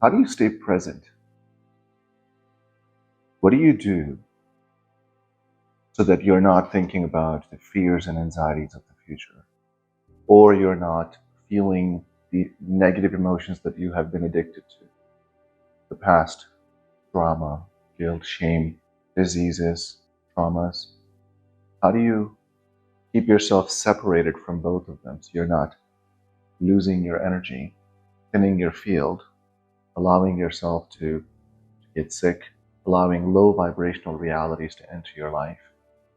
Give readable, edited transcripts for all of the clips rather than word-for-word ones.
How do you stay present? What do you do so that you're not thinking about the fears and anxieties of the future, or you're not feeling the negative emotions that you have been addicted to? The past, drama, guilt, shame, diseases, traumas. How do you keep yourself separated from both of them so you're not losing your energy, thinning your field, allowing yourself to get sick, allowing low vibrational realities to enter your life?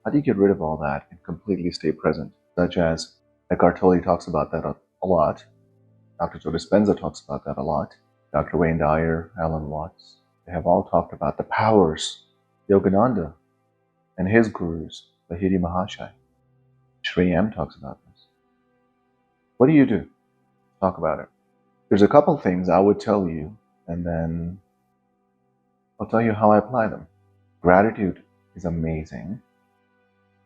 How do you get rid of all that and completely stay present? Such as Eckhart Tolle talks about that a lot. Dr. Joe Dispenza talks about that a lot. Dr. Wayne Dyer, Alan Watts, they have all talked about the powers. Yogananda and his gurus, Lahiri Mahashai. Sri M talks about this. What do you do? Talk about it. There's a couple things I would tell you, and then I'll tell you how I apply them. Gratitude is amazing.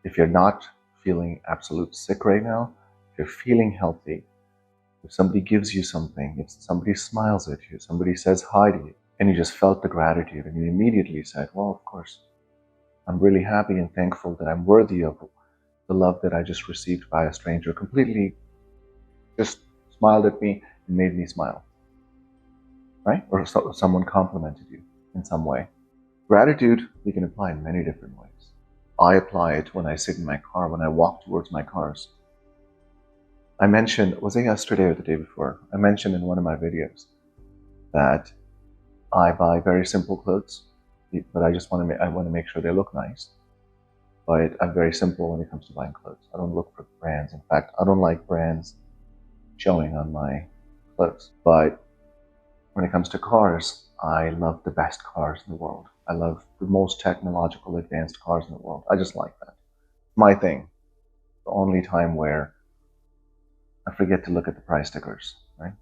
If you're not feeling absolute sick right now, if you're feeling healthy, if somebody gives you something, if somebody smiles at you, somebody says hi to you, and you just felt the gratitude, and you immediately said, well, of course, I'm really happy and thankful that I'm worthy of the love that I just received by a stranger, completely just smiled at me and made me smile, right? Or someone complimented you in some way. Gratitude, you can apply in many different ways. I apply it when I sit in my car, when I walk towards my cars. I mentioned, was it yesterday or the day before? I mentioned in one of my videos that I buy very simple clothes, but I want to make sure they look nice. But I'm very simple when it comes to buying clothes. I don't look for brands. In fact, I don't like brands showing on my clothes. But when it comes to cars, I love the best cars in the world. I love the most technological advanced cars in the world. I just like that. My thing. The only time where I forget to look at the price stickers, right?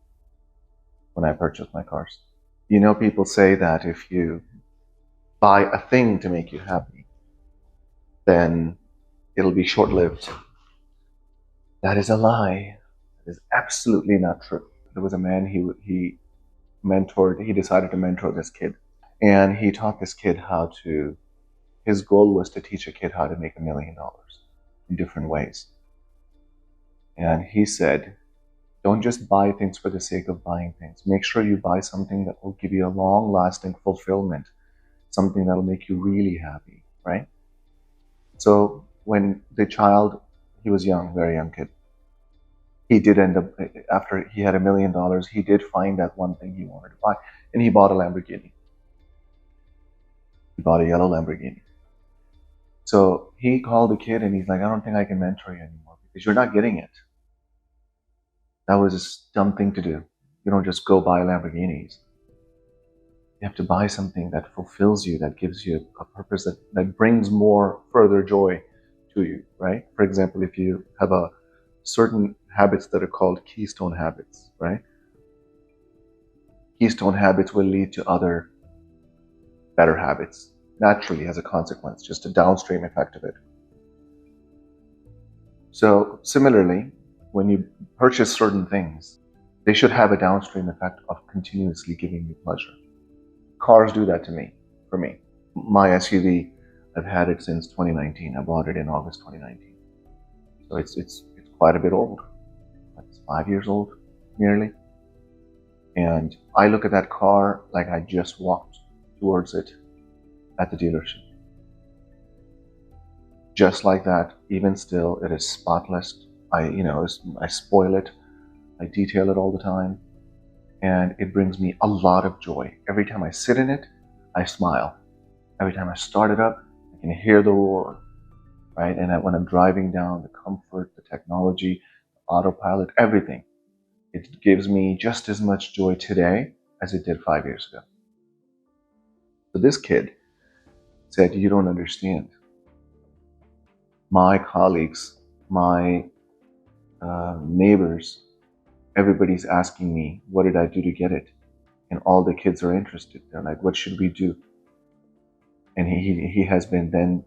When I purchase my cars. You know, people say that if you buy a thing to make you happy, then it'll be short-lived. That is a lie. That is absolutely not true. There was a man, he decided to mentor this kid. And he taught this kid his goal was to teach a kid how to make $1 million in different ways. And he said, don't just buy things for the sake of buying things. Make sure you buy something that will give you a long-lasting fulfillment, something that will make you really happy, right? So when the child, he was young, very young kid, he did end up, after he had $1 million, he did find that one thing he wanted to buy, and he bought a Lamborghini. He bought a yellow Lamborghini. So he called the kid and he's like, I don't think I can mentor you anymore because you're not getting it. That was a dumb thing to do. You don't just go buy Lamborghinis. You have to buy something that fulfills you, that gives you a purpose, that brings more further joy to you, right? For example, if you have a certain habits that are called Keystone Habits, right? Keystone Habits will lead to other better habits, naturally as a consequence, just a downstream effect of it. So similarly, when you purchase certain things, they should have a downstream effect of continuously giving you pleasure. Cars do that for me. My SUV, I've had it since 2019. I bought it in August 2019. So it's quite a bit old. It's 5 years old, nearly. And I look at that car like I just walked towards it at the dealership. Just like that, even still, it is spotless. I spoil it. I detail it all the time. And it brings me a lot of joy. Every time I sit in it, I smile. Every time I start it up, I can hear the roar, right? And when I'm driving down, the comfort, the technology, the autopilot, everything, it gives me just as much joy today as it did 5 years ago. So this kid said, you don't understand. My colleagues, my neighbors, everybody's asking me, what did I do to get it? And all the kids are interested. They're like, what should we do? And he has been then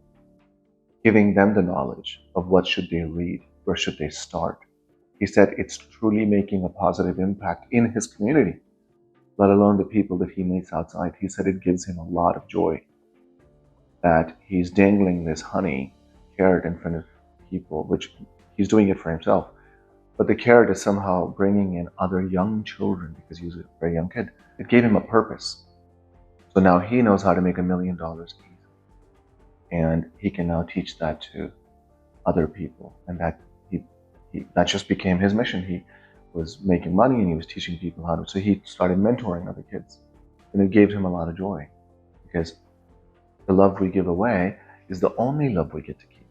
giving them the knowledge of what should they read, where should they start. He said it's truly making a positive impact in his community. let alone the people that he meets outside. He said it gives him a lot of joy that he's dangling this honey carrot in front of people, which he's doing it for himself. But the carrot is somehow bringing in other young children because he was a very young kid. It gave him a purpose. So now he knows how to make $1 million easily. And he can now teach that to other people. And that that just became his mission. He was making money and he was teaching people how to. So he started mentoring other kids. And it gave him a lot of joy because the love we give away is the only love we get to keep.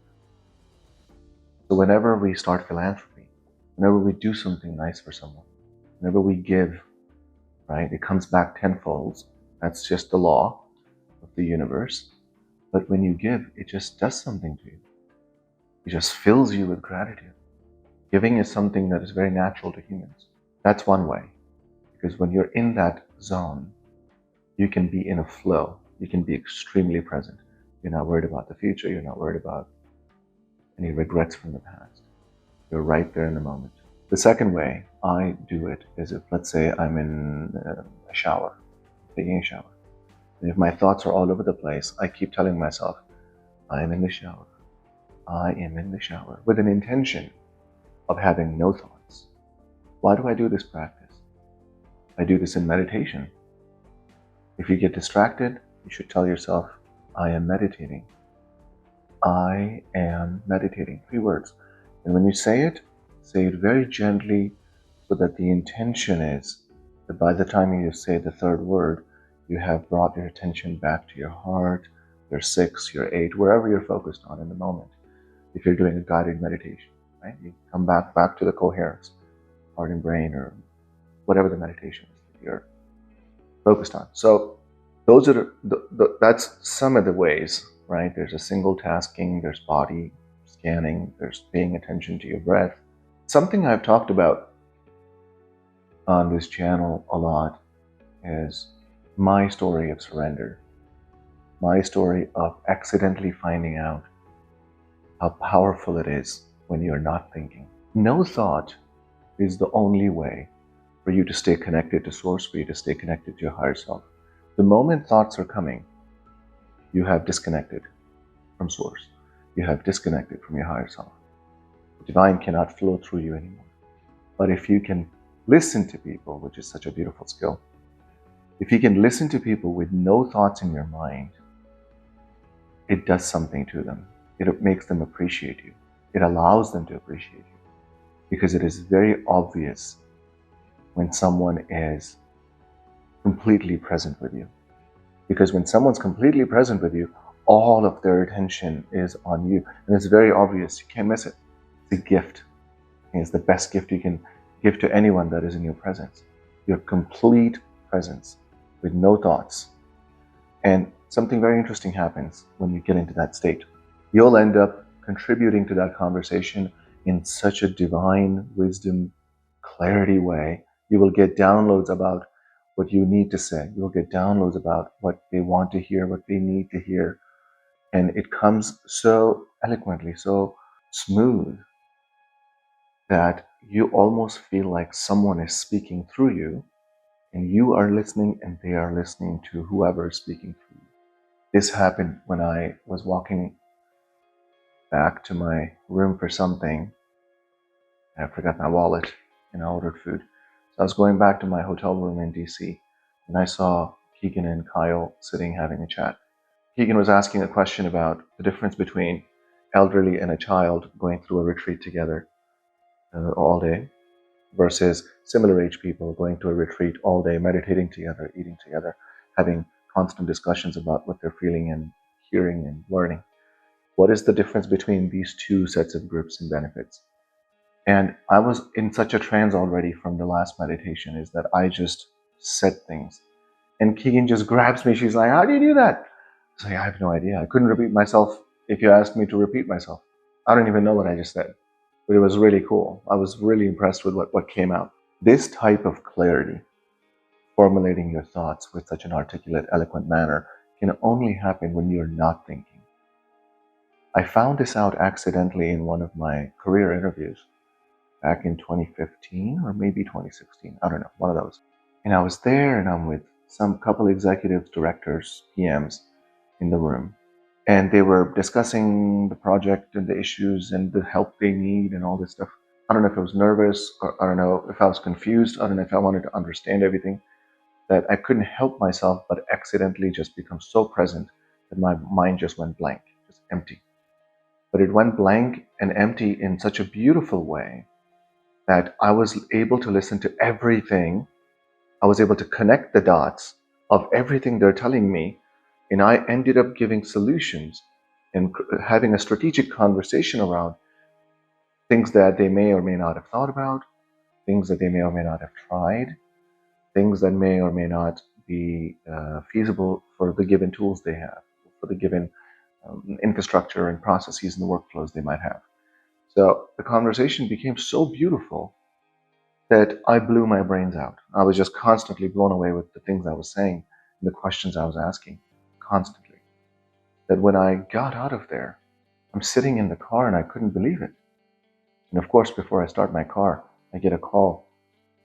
So whenever we start philanthropy, whenever we do something nice for someone, whenever we give, right, it comes back tenfold. That's just the law of the universe. But when you give, it just does something to you. It just fills you with gratitude. Giving is something that is very natural to humans. That's one way. Because when you're in that zone, you can be in a flow. You can be extremely present. You're not worried about the future. You're not worried about any regrets from the past. You're right there in the moment. The second way I do it is if, let's say, I'm in a shower, taking a shower. And if my thoughts are all over the place, I keep telling myself, I am in the shower. I am in the shower, with an intention of having no thoughts. Why do I do this practice? I do this in meditation. If you get distracted, you should tell yourself, I am meditating. I am meditating. 3 words. And when you say it very gently so that the intention is that by the time you say the 3rd word, you have brought your attention back to your heart, your 6, your 8, wherever you're focused on in the moment. If you're doing a guided meditation, right? You come back to the coherence, heart and brain, or whatever the meditation is that you're focused on. So those are that's some of the ways, right? There's a single tasking, there's body scanning, there's paying attention to your breath. Something I've talked about on this channel a lot is my story of surrender, my story of accidentally finding out how powerful it is when you're not thinking. No thought is the only way for you to stay connected to Source, for you to stay connected to your higher self. The moment thoughts are coming, you have disconnected from Source. You have disconnected from your higher self. The divine cannot flow through you anymore. But if you can listen to people, which is such a beautiful skill, if you can listen to people with no thoughts in your mind, it does something to them. It makes them appreciate you. It allows them to appreciate you. Because it is very obvious when someone is completely present with you. Because when someone's completely present with you, all of their attention is on you. And it's very obvious. You can't miss it. It's a gift. It's the best gift you can give to anyone that is in your presence. Your complete presence with no thoughts. And something very interesting happens when you get into that state. You'll end up contributing to that conversation in such a divine wisdom, clarity way. You will get downloads about what you need to say. You'll get downloads about what they want to hear, what they need to hear. And it comes so eloquently, so smooth, that you almost feel like someone is speaking through you, and you are listening and they are listening to whoever is speaking through you. This happened when I was walking back to my room for something. I forgot my wallet and I ordered food. So I was going back to my hotel room in DC, and I saw Keegan and Kyle sitting having a chat. Keegan was asking a question about the difference between elderly and a child going through a retreat together all day versus similar age people going to a retreat all day, meditating together, eating together, having constant discussions about what they're feeling and hearing and learning. What is the difference between these 2 sets of groups and benefits? And I was in such a trance already from the last meditation, is that I just said things. And Keegan just grabs me. She's like, how do you do that? I was like, I have no idea. I couldn't repeat myself if you asked me to repeat myself. I don't even know what I just said. But it was really cool. I was really impressed with what came out. This type of clarity, formulating your thoughts with such an articulate, eloquent manner, can only happen when you're not thinking. I found this out accidentally in one of my career interviews back in 2015 or maybe 2016. I don't know, one of those. And I was there, and I'm with some couple executives, directors, PMs in the room. And they were discussing the project and the issues and the help they need and all this stuff. I don't know if I was nervous, or I don't know if I was confused. I don't know if I wanted to understand everything, that I couldn't help myself but accidentally just become so present that my mind just went blank, just empty. But it went blank and empty in such a beautiful way that I was able to listen to everything. I was able to connect the dots of everything they're telling me, and I ended up giving solutions and having a strategic conversation around things that they may or may not have thought about, things that they may or may not have tried, things that may or may not be feasible for the given tools they have, for the given infrastructure and processes and the workflows they might have. So the conversation became so beautiful that I blew my brains out. I was just constantly blown away with the things I was saying and the questions I was asking constantly. That when I got out of there, I'm sitting in the car and I couldn't believe it. And of course, before I start my car, I get a call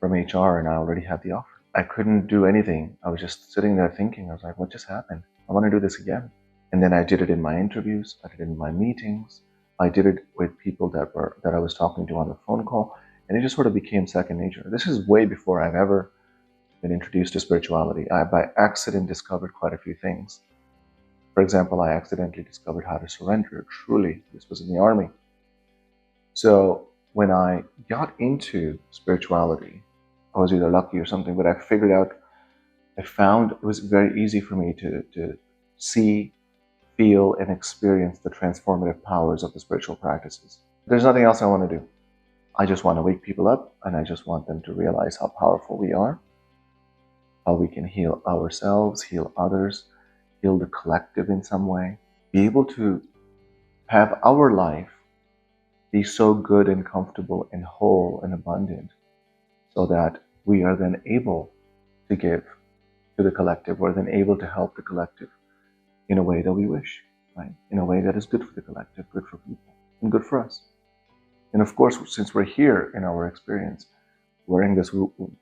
from HR and I already had the offer. I couldn't do anything. I was just sitting there thinking, I was like, what just happened? I want to do this again. And then I did it in my interviews, I did it in my meetings, I did it with people that I was talking to on the phone call, and it just sort of became second nature. This is way before I've ever been introduced to spirituality. I, by accident, discovered quite a few things. For example, I accidentally discovered how to surrender. Truly, this was in the army. So when I got into spirituality, I was either lucky or something, but I found it was very easy for me to see, feel, and experience the transformative powers of the spiritual practices. There's nothing else I want to do. I just want to wake people up, and I just want them to realize how powerful we are, how we can heal ourselves, heal others, heal the collective in some way, be able to have our life be so good and comfortable and whole and abundant so that we are then able to give to the collective, we're then able to help the collective in a way that we wish, right? In a way that is good for the collective, good for people, and good for us. And of course, since we're here in our experience, wearing this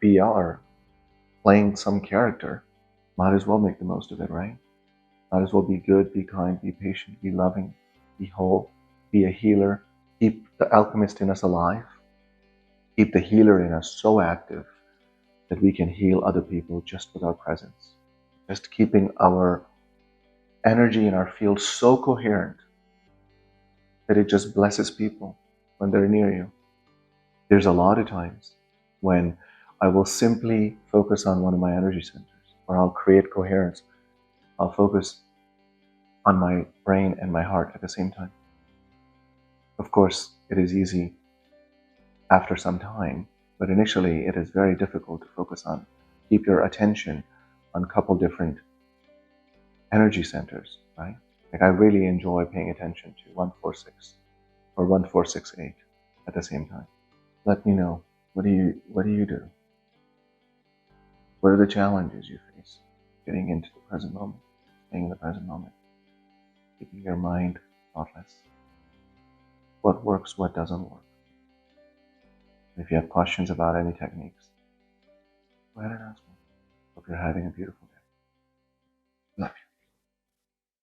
VR, playing some character, might as well make the most of it, right? Might as well be good, be kind, be patient, be loving, be whole, be a healer, keep the alchemist in us alive, keep the healer in us so active that we can heal other people just with our presence. Just keeping our energy in our field so coherent that it just blesses people when they're near you. There's a lot of times when I will simply focus on one of my energy centers, or I'll create coherence. I'll focus on my brain and my heart at the same time. Of course, it is easy after some time, but initially it is very difficult to focus on. Keep your attention on a couple different energy centers, right? Like I really enjoy paying attention to 146 or 1468 at the same time. Let me know. What do you do? What are the challenges you face getting into the present moment, staying in the present moment, keeping your mind thoughtless? What works, what doesn't work? If you have questions about any techniques, go ahead and ask me. Hope you're having a beautiful day.